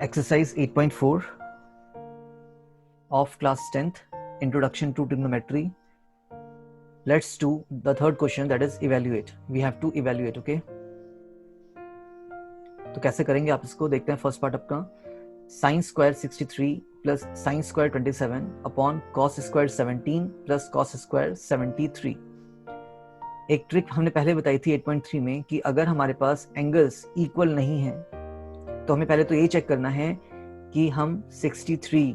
Exercise 8.4 of class 10th, Introduction to Trigonometry. Let's do the third question, that is evaluate. We have to evaluate, okay? तो कैसे करेंगे आप इसको, देखते हैं। फर्स्ट पार्ट आपका sin square 63 plus sin square 27 upon cos square 17 plus cos square 73। एक trick हमने पहले बताई थी 8.3 में कि अगर हमारे पास एंगल्स इक्वल नहीं है तो हमें पहले तो ये चेक करना है कि हम 63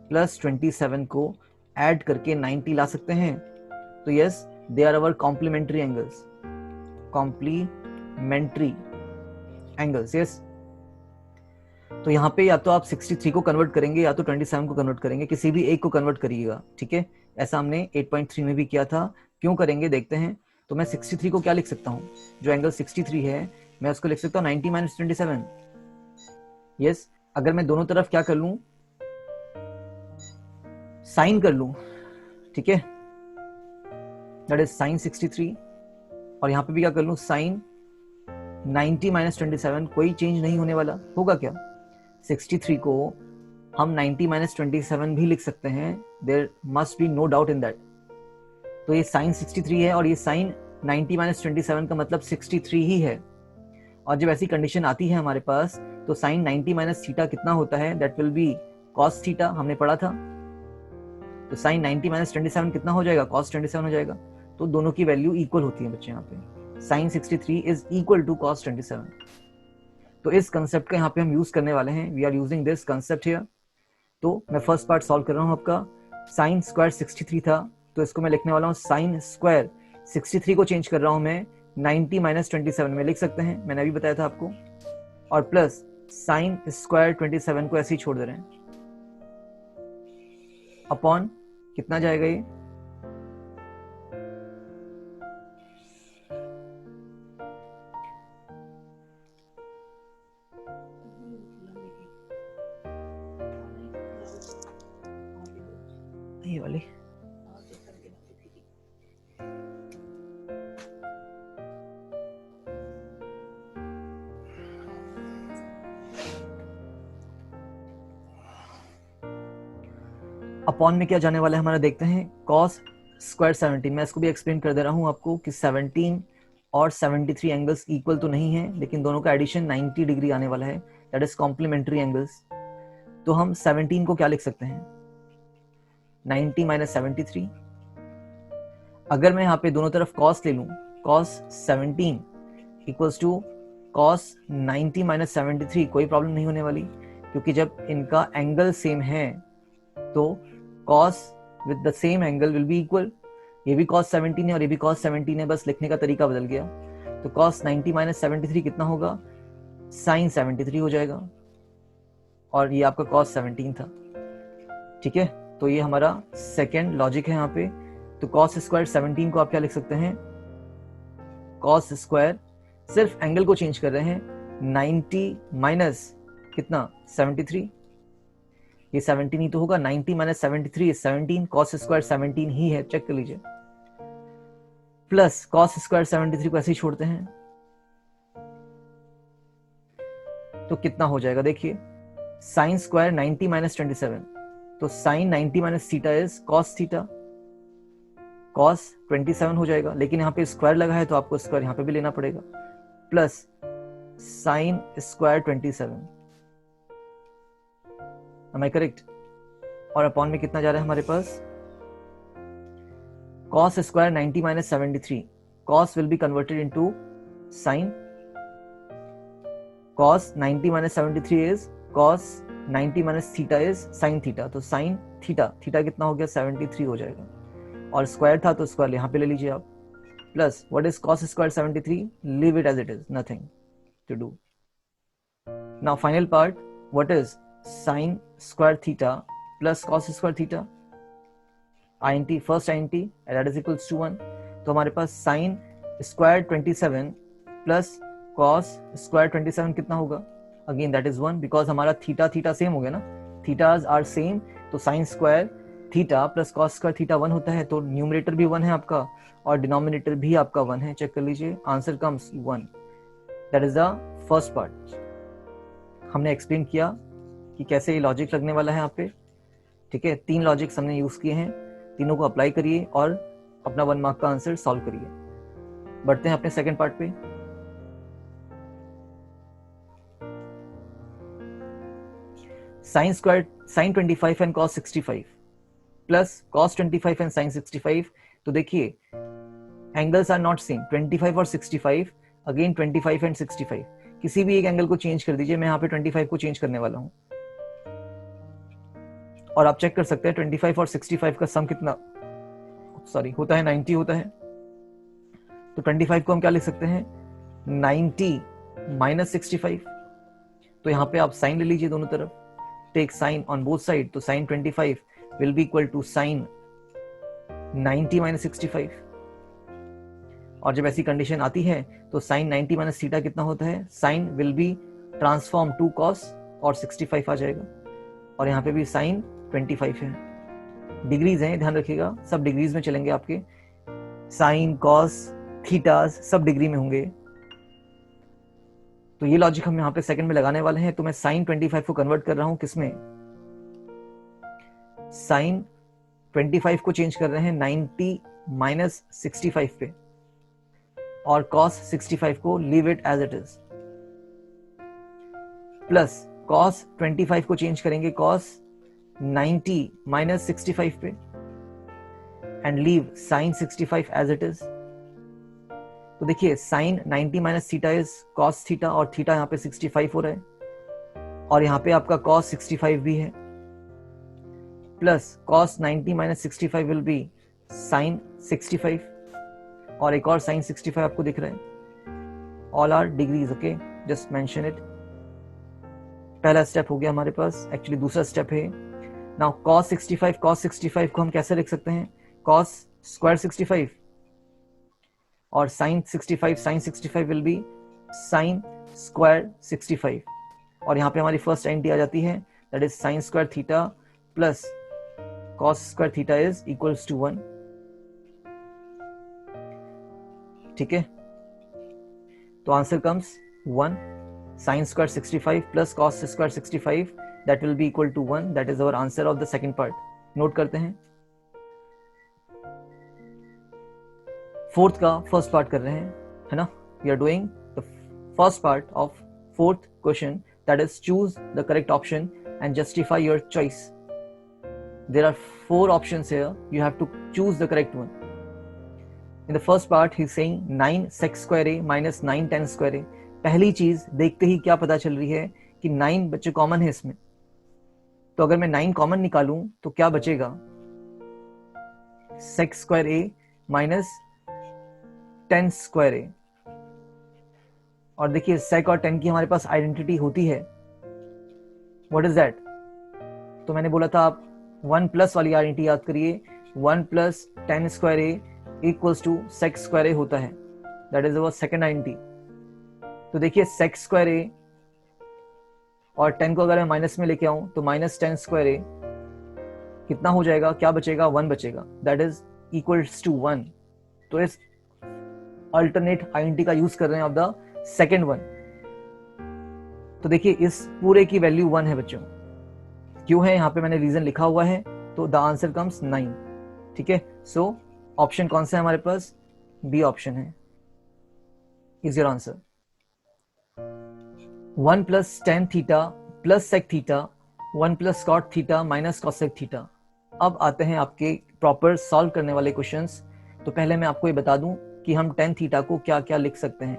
प्लस 27 को ऐड करके 90 ला सकते हैं। तो yes, they are our complementary angles, complementary angles, yes. तो यहाँ पे या तो आप 63 को कन्वर्ट करेंगे या तो 27 को कन्वर्ट करेंगे, किसी भी एक को कन्वर्ट करिएगा, ठीक है। ऐसा हमने 8.3 में भी किया था। क्यों करेंगे देखते हैं। तो मैं 63 को क्या लिख सकता हूँ, जो एंगल 63 है मैं उसको लिख सकता हूँ 90 माइनस 27। यस, अगर मैं दोनों तरफ क्या कर लूं, साइन कर लूं, ठीक है, दैट इज साइन 63। और यहां पे भी क्या कर लूं, साइन 90 माइनस 27। कोई चेंज नहीं होने वाला, होगा क्या, 63 को हम 90 माइनस 27 भी लिख सकते हैं, there must be no doubt in that. तो ये साइन 63 है और ये साइन 90 माइनस 27 का मतलब 63 ही है। और जब ऐसी कंडीशन आती है हमारे पास तो साइन 90 माइनस थीटा कितना होता है, that will B cos theta, हमने पढ़ा था। तो साइन 90 माइनस 27 कितना हो जाएगा, कॉस 27 हो जाएगा। तो दोनों की वैल्यू इक्वल होती है बच्चे यहाँ पे। Sine 63 is equal to cos 27। तो इस कंसेप्ट का यहाँ पे हम यूज करने वाले हैं, we are using this concept here. तो मैं फर्स्ट पार्ट सॉल्व कर रहा हूँ आपका। साइन स्क्वायर 63 था तो इसको मैं लिखने वाला हूँ साइन स्क्वायर 63 को चेंज कर रहा हूँ मैं 90 माइनस 27 में लिख सकते हैं, मैंने अभी बताया था आपको। और प्लस साइन स्क्वायर 27 को ऐसे ही छोड़ दे रहे हैं, अपॉन कितना जाएगा ये, ये वाली अपॉन में क्या जाने वाला है हमारा, देखते हैं। कॉस स्क्वायर 17, मैं इसको भी एक्सप्लेन कर दे रहा हूं आपको कि 17 और 73 एंगल्स इक्वल तो नहीं है, लेकिन दोनों का एडिशन 90 डिग्री आने वाला है, दैट इज कॉम्प्लीमेंट्री एंगल्स। तो हम 17 को क्या लिख सकते हैं, 90 माइनस 73। अगर मैं यहाँ पे दोनों तरफ कॉस ले लूं, cos 17 equals to cos 90 minus 73, कोई प्रॉब्लम नहीं होने वाली, क्योंकि जब इनका एंगल सेम है तो cos with the same angle will be equal। ये भी cos 17 है और ये भी cos 17 है, बस लिखने का तरीका बदल गया। तो cos 90 माइनस 73 कितना होगा, sin 73 हो जाएगा, और ये आपका cos 17 था, ठीक है। तो ये हमारा सेकेंड लॉजिक है यहाँ पे। तो cos स्क्वायर 17 को आप क्या लिख सकते हैं, cos स्क्वायर, सिर्फ एंगल को चेंज कर रहे हैं, 90 माइनस कितना 73, ये 17 ही तो होगा, 90 माइनस 73 17, cos स्क्वायर 17 ही है, चेक कर लीजिए। प्लस cos स्क्वायर 73 को ऐसे ही छोड़ते हैं तो कितना हो जाएगा, देखिए साइन स्क्वायर 90 माइनस 27, तो sine 90 minus theta is cos theta, cos 27 हो जाएगा, लेकिन यहाँ पे स्क्वायर लगा है तो आपको स्क्वायर यहाँ पे भी लेना पड़ेगा, plus sine square 27, Am I correct? और अपॉन में कितना जा रहा है हमारे पास, cos square 90 minus 73, cos will be converted into sin, cos 90 minus 73 is cos 90 minus theta is sin theta, तो sin थीटा, थीटा कितना हो गया 73 हो जाएगा, और स्क्वायर था तो स्क्वायर यहाँ पे ले लीजिए आप, plus what is cos square 73, leave it as it is, nothing to do. Now final part, what is sin square theta plus cos square theta, int, first int that is equals to 1। तो हमारे पास sin square 27 plus cos square 27 कितना होगा, again that is 1, because हमारा theta theta same हो गया ना, theta's are same, तो sin square theta plus cos square theta 1 होता है, तो न्यूमरेटर भी 1 है आपका और डिनोमिनेटर भी आपका 1 है, चेक कर लीजिए, answer comes 1। That is the first part, हमने एक्सप्लेन किया कि कैसे ये लॉजिक लगने वाला है यहाँ पे। ठीक है, 3 लॉजिक्स हमने यूज किए हैं, तीनों को अप्लाई करिए और अपना 1 मार्क का आंसर सॉल्व करिए। बढ़ते हैं अपने सेकंड पार्ट पे। Sine square sine 25 and cos 65 plus cos 25 and sine 65। तो देखिए एंगल्स आर नॉट सेम, 25 और 65, अगेन 25 एंड 65। किसी भी एक एंगल को चेंज कर दीजिए, मैं यहाँ पे 25 को चेंज करने वाला हूँ और आप चेक कर सकते हैं 25 और 65 का सम कितना होता है, 90 होता है। तो 25 को हम क्या लिख सकते हैं, 90 माइनस 65। तो यहाँ पे आप साइन ले लीजिए दोनों तरफ, take sine on both side. तो sine 25 will be equal to sine 90 minus 65। और जब ऐसी कंडीशन आती है तो साइन 90 माइनस थीटा कितना होता है, sine will be transform to cos और 65 आ जाएगा। और यहाँ पे भी साइन 25 है। डिग्रीज हैं, ध्यान रखिएगा, सब डिग्रीज में चलेंगे आपके, साइन कॉस थीटास सब डिग्री में होंगे। तो ये लॉजिक हम यहाँ पे सेकंड में लगाने वाले हैं। तो मैं साइन 25 को कन्वर्ट कर रहा हूं किसमें, साइन 25 को चेंज कर रहे हैं 90 माइनस 65 पे, और कॉस 65 को leave it as it is, plus cos 25 को चेंज करेंगे कॉस 90 माइनस 65 पे and leave sine 65 as it is. तो देखिए sine 90 minus theta is cos theta, और थीटा यहाँ पे 65 हो रहा है, और यहाँ पे आपका कॉस 65 भी है, plus cos 90 minus 65 will be sine 65, और एक और साइन 65 आपको दिख रहा है। All are degrees, okay, just mention it. पहला स्टेप हो गया हमारे पास। एक्चुअली दूसरा स्टेप है नाउ कॉस 65 को हम कैसे लिख सकते हैं, कॉस स्क्वायर 65 और sine 65 will be sine square 65, और यहाँ पे हमारी फर्स्ट आइडेंटिटी आ जाती है, that is sine square theta plus cos square theta is equals to 1। ठीक है, तो answer comes 1, sine square 65 plus cos square 65, that will be equal to 1। That is our answer of the second part. Note करते हैं, fourth का first part कर रहे हैं, है ना। We are doing the first part of fourth question, that is choose the correct option and justify your choice. There are 4 options here, you have to choose the correct one. In the first part he is saying 9 sec square a minus 9 tan square a। पहली चीज देखते ही क्या पता चल रही है कि 9 बच्चे कॉमन है इसमें, तो अगर मैं 9 कॉमन निकालूं तो क्या बचेगा, sec square a minus tan square a। और देखिए sec और tan की हमारे पास आइडेंटिटी होती है, व्हाट इज दैट। तो मैंने बोला था आप 1 प्लस वाली आइडेंटिटी याद करिए, 1 plus tan square a equals to sec square a होता है, that is our second identity. तो देखिए sec square a और 10 को अगर मैं माइनस में लेके आऊं तो माइनस tan square a कितना हो जाएगा, क्या बचेगा, 1 बचेगा, दैट इज इक्वल्स टू 1। तो इस अल्टरनेट आइडेंटिटी का यूज कर रहे हैं ऑफ द सेकंड वन। तो देखिए इस पूरे की वैल्यू 1 है बच्चों, क्यों है यहाँ पे मैंने रीजन लिखा हुआ है, तो द आंसर कम्स 9। ठीक है, सो ऑप्शन कौन सा है हमारे पास, बी ऑप्शन है, is your answer. 1 plus tan theta plus sec theta 1 plus cot theta minus cosec theta. अब आते हैं आपके प्रॉपर सॉल्व करने वाले क्वेश्चंस। तो पहले मैं आपको ये बता दूं कि हम tan थीटा को क्या क्या लिख सकते हैं।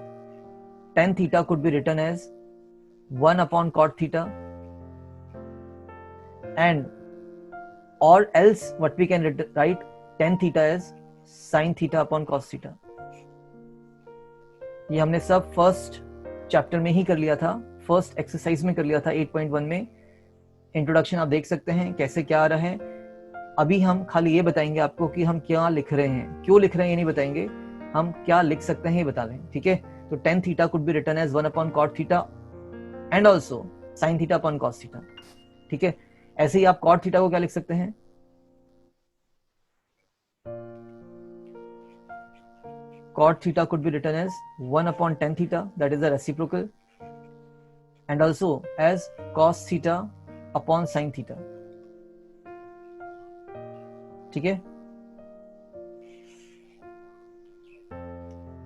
tan theta could be written as 1 upon cot theta and or else what we can write tan theta as sin theta upon cos theta। ये हमने सब फर्स्ट चैप्टर में ही कर लिया था, फर्स्ट एक्सरसाइज में कर लिया था 8.1 में। इंट्रोडक्शन आप देख सकते हैं कैसे क्या आ रहा है। अभी हम खाली ये बताएंगे आपको कि हम क्या लिख रहे हैं, क्यों लिख रहे हैं ये नहीं बताएंगे, हम क्या लिख सकते हैं ये बता दें। ठीक है, तो tan theta could be written as 1 upon cot theta and also sin theta upon cos theta. ठीक है, ऐसे ही आप cot थीटा को क्या लिख सकते हैं, cot theta could be written as 1 upon tan theta, that is the reciprocal, and also as cos theta upon sine theta. ठीक है,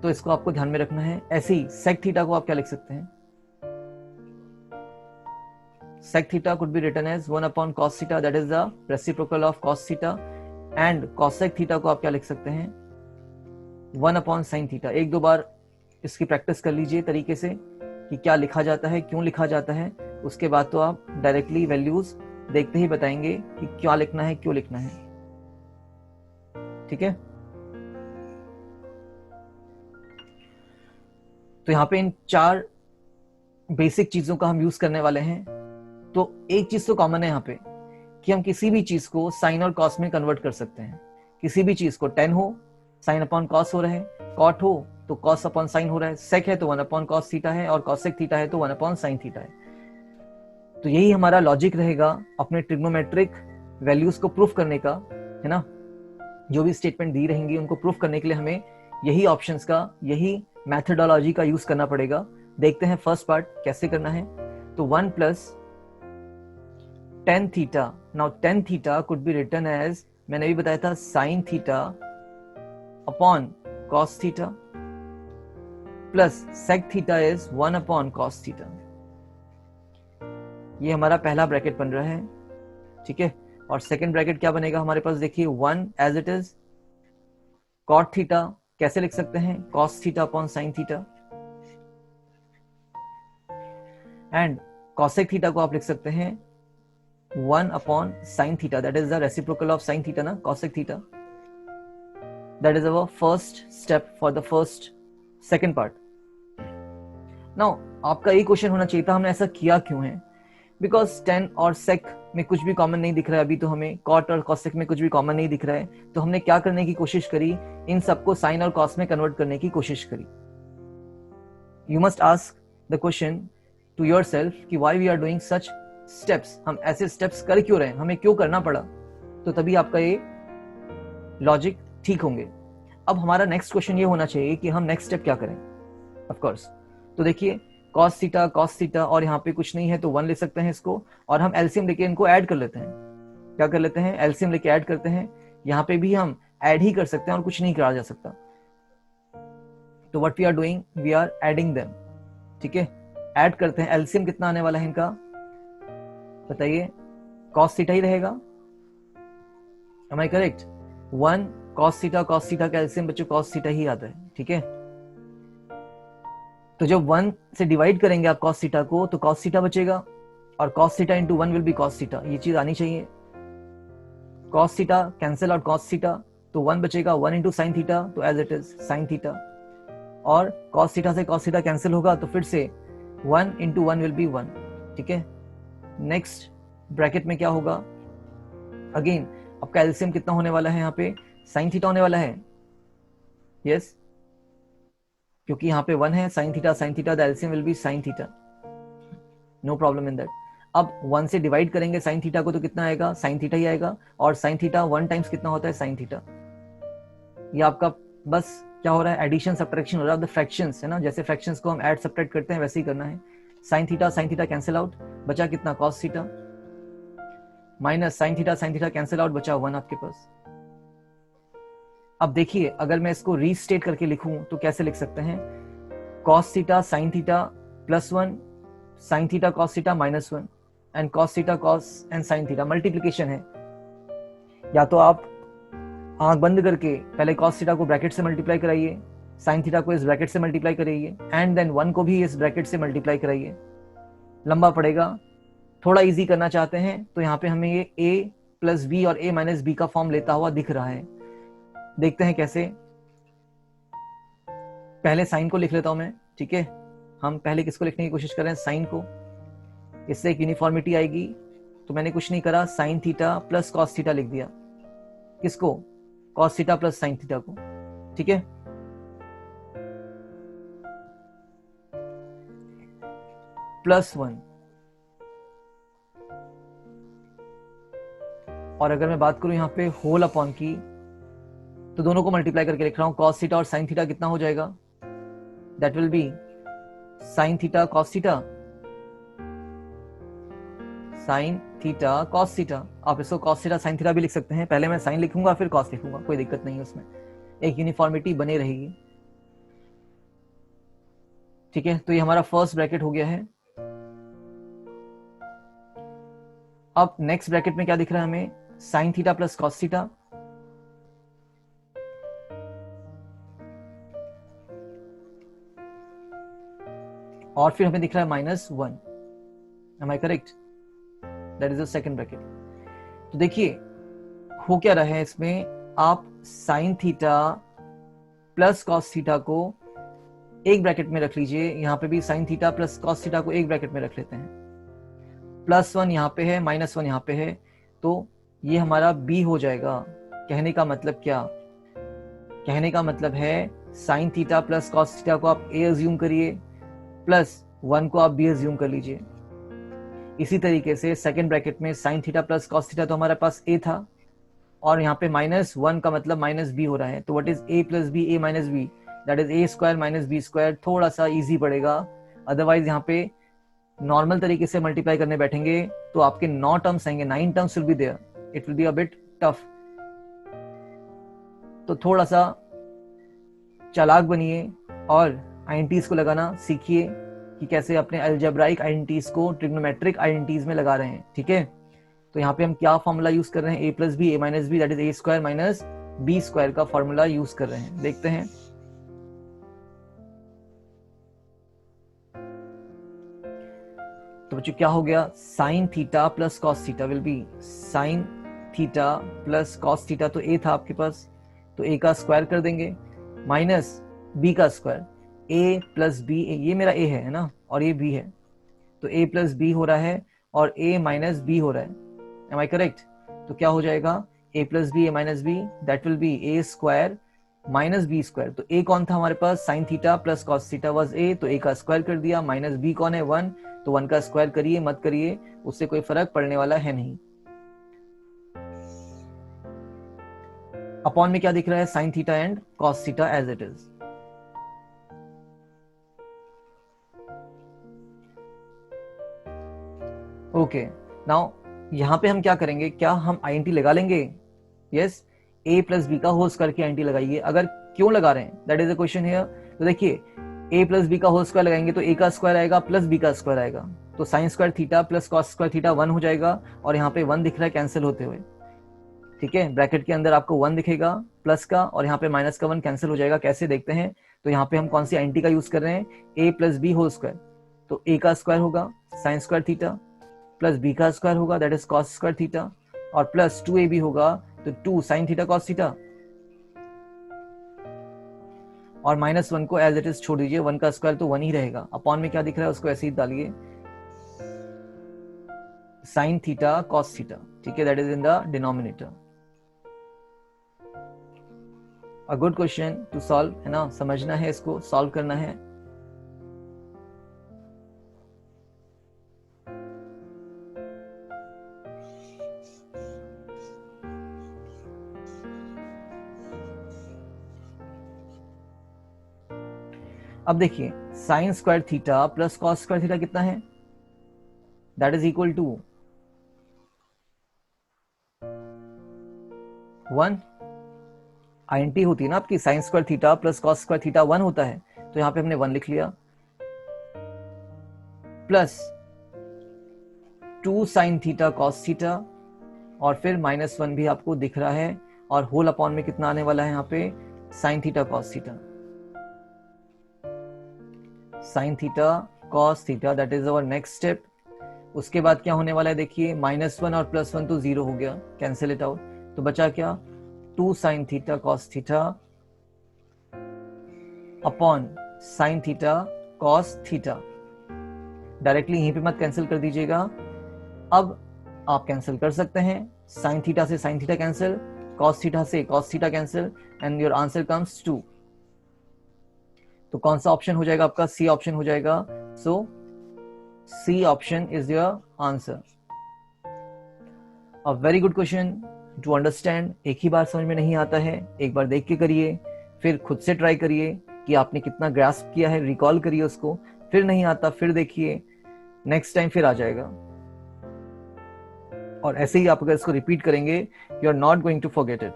तो इसको आपको ध्यान में रखना है। ऐसे ही सेक थीटा को आप क्या लिख सकते हैं? sec theta could be written as 1 upon cos theta, that is the reciprocal of cos theta, and cosec theta को आप क्या लिख सकते हैं? 1 upon sin theta। एक दो बार इसकी प्रैक्टिस कर लीजिए तरीके से कि क्या लिखा जाता है, क्यों लिखा जाता है। उसके बाद तो आप डायरेक्टली वैल्यूज देखते ही बताएंगे कि क्या लिखना है, क्यों लिखना है। ठीक है, तो यहाँ पे इन 4 बेसिक चीजों का हम यूज करने वाले हैं। तो एक चीज तो कॉमन है यहाँ पे कि हम किसी भी चीज को साइन और कॉस में कन्वर्ट कर सकते हैं। किसी भी चीज को tan हो साइन अपॉन कॉस हो रहा है, कॉट हो तो कॉस अपॉन साइन हो रहा है, सेक है तो 1 अपॉन कॉस थीटा है, और कॉसेक थीटा है तो 1 अपॉन साइन थीटा है। तो यही हमारा लॉजिक रहेगा अपने ट्रिग्नोमेट्रिक वैल्यूज को प्रूफ करने का, है ना। जो भी स्टेटमेंट दी रहेंगी उनको प्रूफ करने के लिए हमें यही ऑप्शंस का, यही मैथडोलॉजी का यूज करना पड़ेगा। देखते हैं फर्स्ट पार्ट कैसे करना है। तो 1 plus tan theta, now tan theta could be written as, मैंने भी बताया था, sin theta upon cos theta plus sec theta is 1 upon cos theta। ये हमारा पहला ब्रैकेट बन रहा है। ठीक है, और सेकंड ब्रैकेट क्या बनेगा हमारे पास? देखिए 1 as it is cot theta कैसे लिख सकते हैं? cos theta upon sin theta, and cosec theta को आप लिख सकते हैं 1 upon sin theta, that is the reciprocal of sin theta ना, cosec theta। That is our first step for the second part। Now आपका ये क्वेश्चन होना चाहिए था हमने ऐसा किया क्यों है? Because tan और sec में कुछ भी कॉमन नहीं दिख रहा है अभी, तो हमें cot और cosec में कुछ भी कॉमन नहीं दिख रहा है, तो हमने क्या करने की कोशिश करी? इन सबको sin और cos में कन्वर्ट करने की कोशिश करी। You must ask the question to yourself कि why we are doing such steps, हम ऐसे स्टेप्स कर क्यों रहे हैं, हमें क्यों करना पड़ा? तो तभी आपका ये लॉजिक ठीक होंगे। अब हमारा नेक्स्ट क्वेश्चन ये होना चाहिए कि हम नेक्स्ट स्टेप क्या करें। ऑफ कोर्स, तो देखिए cos थीटा और यहाँ पे कुछ नहीं है तो 1 ले सकते हैं इसको, और हम एलसीएम लेके इनको ऐड कर लेते हैं। क्या कर लेते हैं? एलसीएम लेके ऐड करते हैं। यहाँ पे भी हम ऐड ही कर सकते हैं और कुछ नहीं करा जा सकता। तो what we are doing, we are adding them. ठीक है, ऐड करते हैं। एलसीएम कितना आने वाला है इनका बताइए? cos थीटा ही रहेगा। Am I correct? 1 cos theta का एलसीएम बच्चों cos थीटा ही आता है। ठीक है, तो जब 1 से डिवाइड करेंगे आप cos थीटा को तो cos थीटा बचेगा, और cos theta into 1 will be cos theta. ये चीज आनी चाहिए। cos theta cancel out cos theta, तो 1 बचेगा। 1 इंटू साइन थीटा तो as it is sine theta, और cos थीटा से cos थीटा कैंसिल होगा तो फिर से 1 इंटू 1 विल बी 1। ठीक है, नेक्स्ट ब्रैकेट में क्या होगा? अगेन आपका एलसीएम कितना होने वाला है? यहाँ पे साइन थीटा होने वाला है। यस, क्योंकि यहाँ पे 1 है, sine theta the LCM will be sine theta, no problem in that. अब 1 से डिवाइड करेंगे साइन थीटा को तो कितना आएगा? साइन थीटा ही आएगा, और साइन थीटा 1 टाइम्स कितना होता है? Sine theta. ये आपका बस क्या हो रहा है? एडिशन सब्ट्रैक्शन हो रहा है द फ्रैक्शंस, है ना। जैसे फ्रैक्शंस को हम ऐड सब्ट्रैक्ट करते हैं वैसे ही करना है। साइन थीटा कैंसिल आउट, बचा कितना? cos theta, minus sign theta cancel out, बचा 1 आपके पास। अब देखिए अगर मैं इसको रीस्टेट करके लिखूं तो कैसे लिख सकते हैं? cos theta sine theta plus 1, sine theta cos theta minus 1, and cos theta cos and sine theta multiplication है। या तो आप आंख बंद करके पहले cos थीटा को ब्रैकेट से मल्टीप्लाई कराइए, साइन थीटा को इस ब्रैकेट से मल्टीप्लाई कराइए, एंड देन 1 को भी इस ब्रैकेट से मल्टीप्लाई कराइए। लंबा पड़ेगा, थोड़ा इजी करना चाहते हैं तो यहाँ पे हमें ये a प्लस बी और a माइनस बी का फॉर्म लेता हुआ दिख रहा है। देखते हैं कैसे। पहले साइन को लिख लेता हूं मैं। ठीक है, हम पहले किसको लिखने की कोशिश कर रहे हैं? साइन को। इससे एक यूनिफॉर्मिटी आएगी। तो मैंने कुछ नहीं करा, sign theta plus cos theta लिख दिया। किसको? Cos theta plus sine theta को। ठीक है, प्लस 1, और अगर मैं बात करूं यहाँ पे होल अपॉन की तो दोनों को मल्टीप्लाई करके लिख रहा हूं। cos थीटा और sin थीटा कितना हो जाएगा? That will B sin theta cos theta, sine theta cos theta, आप इसको कॉस थीटा साइन थीटा भी लिख सकते हैं, पहले मैं साइन लिखूंगा फिर कॉस लिखूंगा, कोई दिक्कत नहीं है उसमें, एक यूनिफॉर्मिटी बनी रहेगी। ठीक है, तो ये हमारा फर्स्ट ब्रैकेट हो गया है। अब नेक्स्ट ब्रैकेट में क्या दिख रहा है हमें, sine theta plus cos theta, और फिर हमें दिख रहा है -1। Am I correct? That is the second bracket. तो देखिए हो क्या रहा है इसमें, आप sine theta plus cos theta को एक ब्रैकेट में रख लीजिए, यहां पे भी sine theta plus cos theta को एक ब्रैकेट में रख लेते हैं, +1 यहाँ पे है, -1 यहाँ पे है, तो ये हमारा b हो जाएगा। कहने का मतलब क्या, कहने का मतलब है sine theta plus cos theta को आप a अज्यूम करिए, +1 को आप b अज्यूम कर लीजिए। इसी तरीके से सेकंड ब्रैकेट में sign theta plus cos theta तो हमारे पास a था, और यहाँ पे -1 का मतलब -b हो रहा है, तो what is a plus b, a minus b, that is a square minus b square. थोड़ा सा इजी पड़ेगा, अदरवाइज यहाँ पे नॉर्मल तरीके से मल्टीप्लाई करने बैठेंगे तो आपके 9 टर्म्स आएंगे, 9 terms will be there, it will be a bit tough. तो थोड़ा सा चालाक बनिए और आइडेंटिटीज को लगाना सीखिए कि कैसे अपने अलजेब्राइक आइडेंटिटीज को ट्रिग्नोमेट्रिक आइडेंटिटीज में लगा रहे हैं। ठीक है, तो यहाँ पे हम क्या फॉर्मूला यूज कर रहे हैं, a plus B, a minus B, that is a square minus b square का फॉर्मूला यूज कर रहे हैं। देखते हैं, तो बच्चों क्या हो गया, sign theta plus cos theta will be sine theta plus cos theta, तो a था आपके पास, तो a का स्क्वायर कर देंगे, माइनस b का स्क्वायर, a प्लस बी, ये मेरा a है ना, और ये b है, तो a प्लस बी हो रहा है और a माइनस बी हो रहा है। Am I correct? तो क्या हो जाएगा, a plus B, a minus B, that will be a square minus B square. तो a कौन था हमारे पास, sine theta plus cos theta was a, तो a का स्क्वायर कर दिया, माइनस b कौन है, 1, तो 1 का स्क्वायर करिए मत करिए, उससे कोई फर्क पड़ने वाला है नहीं। अपॉन में क्या दिख रहा है, sine theta and cos theta as it is. Okay, now यहां पे हम क्या करेंगे, क्या हम आईएनटी लगा लेंगे? यस, a प्लस बी का होल स्क्वायर की आईएनटी लगाइए। अगर क्यों लगा रहे हैं, that is a question here. तो देखिए a प्लस बी का होल स्क्वायर लगाएंगे तो a का स्क्वायर आएगा प्लस b का स्क्वायर आएगा, तो sign square theta plus cos square theta 1 हो जाएगा, और यहाँ पे 1 दिख रहा है कैंसिल होते हुए। ठीक है, ब्रैकेट के अंदर आपको 1 दिखेगा प्लस का, और यहाँ पे माइनस का 1 कैंसिल हो जाएगा। कैसे देखते हैं, तो यहाँ पे हम कौन सी आईएनटी का यूज कर रहे हैं, a plus b whole square, तो a का स्क्वायर होगा sine square theta, plus b का स्क्वायर होगा that is cos square theta, और प्लस 2ab होगा तो 2 साइन थीटा कॉस थीटा, और -1 को एज इट इज छोड़ दीजिए, 1 का स्क्वायर तो 1 ही रहेगा। अपॉन में क्या दिख रहा है उसको ऐसे ही डालिए, साइन थीटा कॉस थीटा। ठीक है, that is in the denominator. A good question to solve, है ना, समझना है, इसको सॉल्व करना है। अब देखिए sine square theta plus cos square theta कितना है, that is equal to 1। INT होती है ना आपकी, sine square theta plus cos square theta 1 होता है, तो यहां पे हमने 1 लिख लिया, plus 2 sine theta cos theta, और फिर -1 भी आपको दिख रहा है, और होल अपॉन में कितना आने वाला है यहाँ पे, sine theta cos theta, sine theta cos theta, that is our next step. उसके बाद क्या होने वाला है, देखिए -1 और +1 तो 0 हो गया, कैंसिल इट आउट, तो बचा क्या, 2 sine theta cos theta upon sine theta cos theta. Directly यहीं पे मत कैंसिल कर दीजिएगा, अब आप कैंसिल कर सकते हैं, साइन थीटा से sine theta cancel, cos theta से cos theta cancel, and your answer comes 2। तो कौन सा ऑप्शन हो जाएगा आपका, सी ऑप्शन हो जाएगा। So C option is your answer. A very good question to understand. एक ही बार समझ में नहीं आता है, एक बार देख के करिए, फिर खुद से ट्राई करिए कि आपने कितना ग्रास्प किया है, रिकॉल करिए उसको, फिर नहीं आता फिर देखिए, नेक्स्ट टाइम फिर आ जाएगा। और ऐसे ही आप अगर इसको रिपीट करेंगे, you are not going to forget it.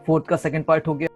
Fourth का सेकंड पार्ट हो गया।